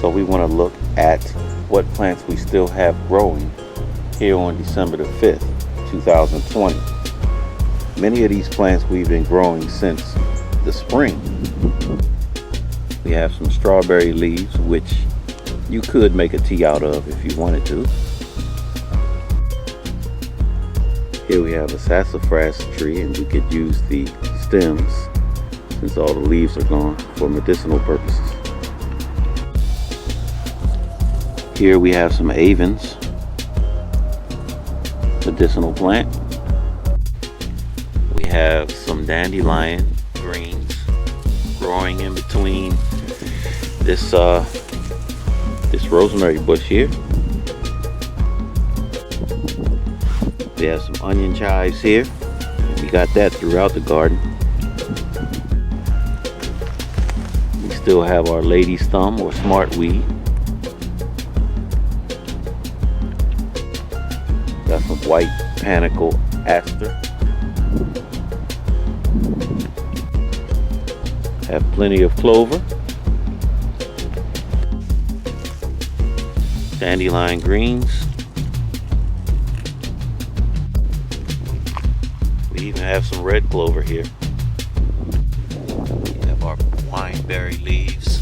So we want to look at what plants we still have growing here on December the 5th, 2020. Many of these plants we've been growing since the spring. We have some strawberry leaves, which you could make a tea out of if you wanted to. Here we have a sassafras tree, and we could use the stems, since all the leaves are gone, for medicinal purposes. Here we have some avens, medicinal plant. We have some dandelion greens growing in between this rosemary bush here. We have some onion chives here. We got that throughout the garden. We still have our lady's thumb or smartweed. Got some white panicle aster. Have plenty of clover. Dandelion greens. We even have some red clover here. We have our wineberry leaves,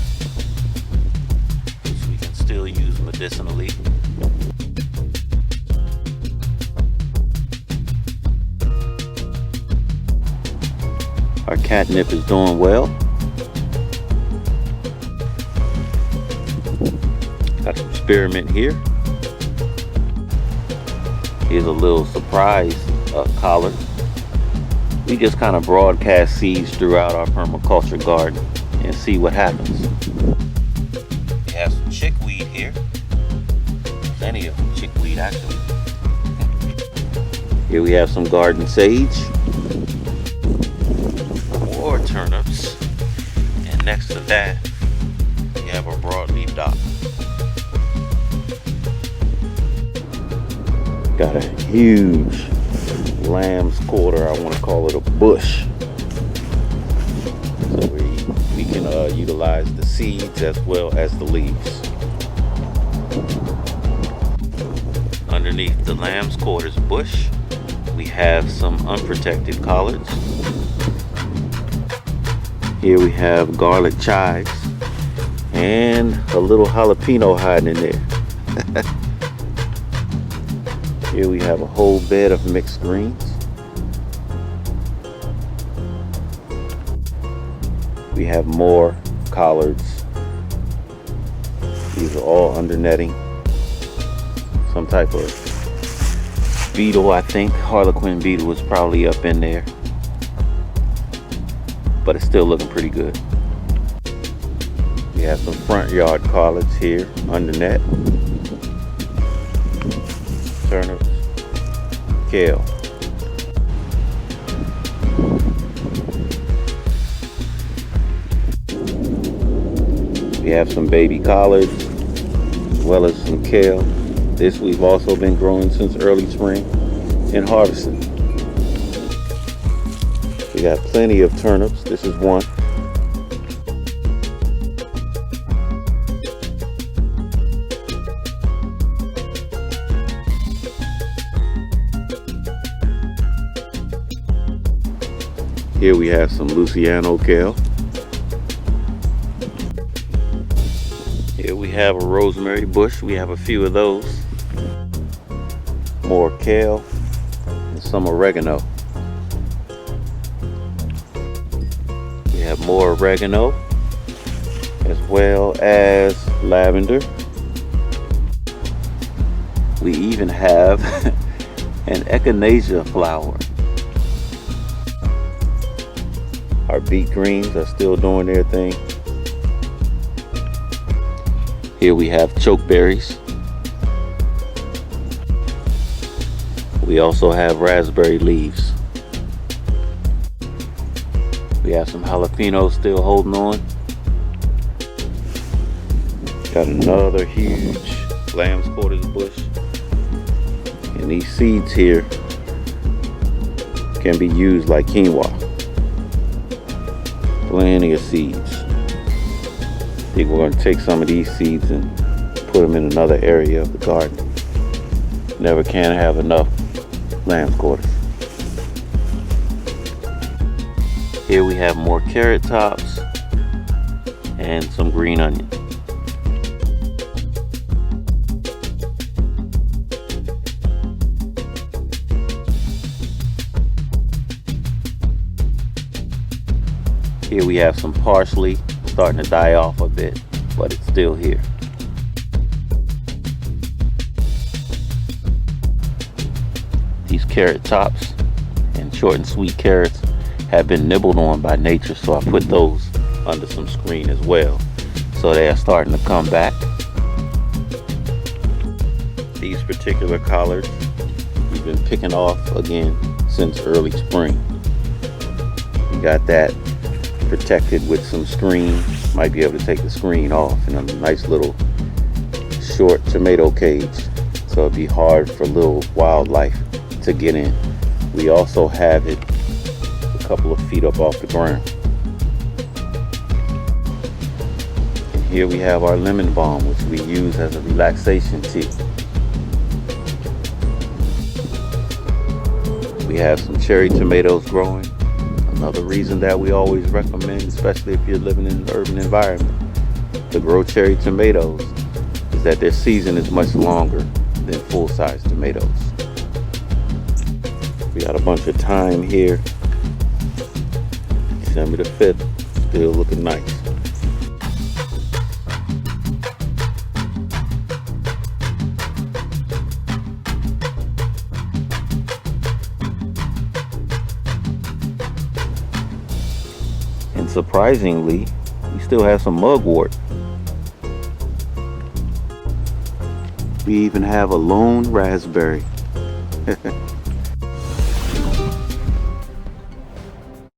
which we can still use medicinally. Our catnip is doing well. Got some spearmint here. Here's a little surprise collard. We just kind of broadcast seeds throughout our permaculture garden and see what happens. We have some chickweed here. Plenty of chickweed actually. Here we have some garden sage. More turnips. And next to that, we have our broadleaf dock. Got a huge Lambsquarter, I want to call it a bush. So we can utilize the seeds as well as the leaves. Underneath the Lambsquarters bush, we have some unprotected collards. Here we have garlic chives and a little jalapeno hiding in there. Here we have a whole bed of mixed greens. We have more collards. These are all under netting. Some type of beetle, I think. Harlequin beetle is probably up in there. But it's still looking pretty good. We have some front yard collards here under net. Turnips, kale. We have some baby collards as well as some kale. This we've also been growing since early spring and harvesting. We got plenty of turnips. This is one. Here we have some Luciano Kale. Here we have a rosemary bush. We have a few of those. More kale and some oregano. We have more oregano as well as lavender. We even have an Echinacea flower. Our beet greens are still doing their thing. Here we have chokeberries. We also have raspberry leaves. We have some jalapenos still holding on. Got another huge Lambsquarters bush. And these seeds here can be used like quinoa. Plenty of seeds. think we're going to take some of these seeds and put them in another area of the garden. Never can have enough Lambsquarters. Here we have more carrot tops and some green onion. Here we have some parsley, starting to die off a bit, but it's still here. These carrot tops and short and sweet carrots have been nibbled on by nature, so I put those under some screen as well, so they are starting to come back. These particular collards we've been picking off again since early spring. We got that protected with some screen. Might be able to take the screen off in a nice little short tomato cage, so it'd be hard for little wildlife to get in. We also have it a couple of feet up off the ground. And here we have our lemon balm, which we use as a relaxation tea. We have some cherry tomatoes growing. Another reason that we always recommend, especially if you're living in an urban environment, to grow cherry tomatoes is that their season is much longer than full-size tomatoes. We got a bunch of thyme here. December the 5th, still looking nice. And surprisingly, we still have some mugwort. We even have a lone raspberry.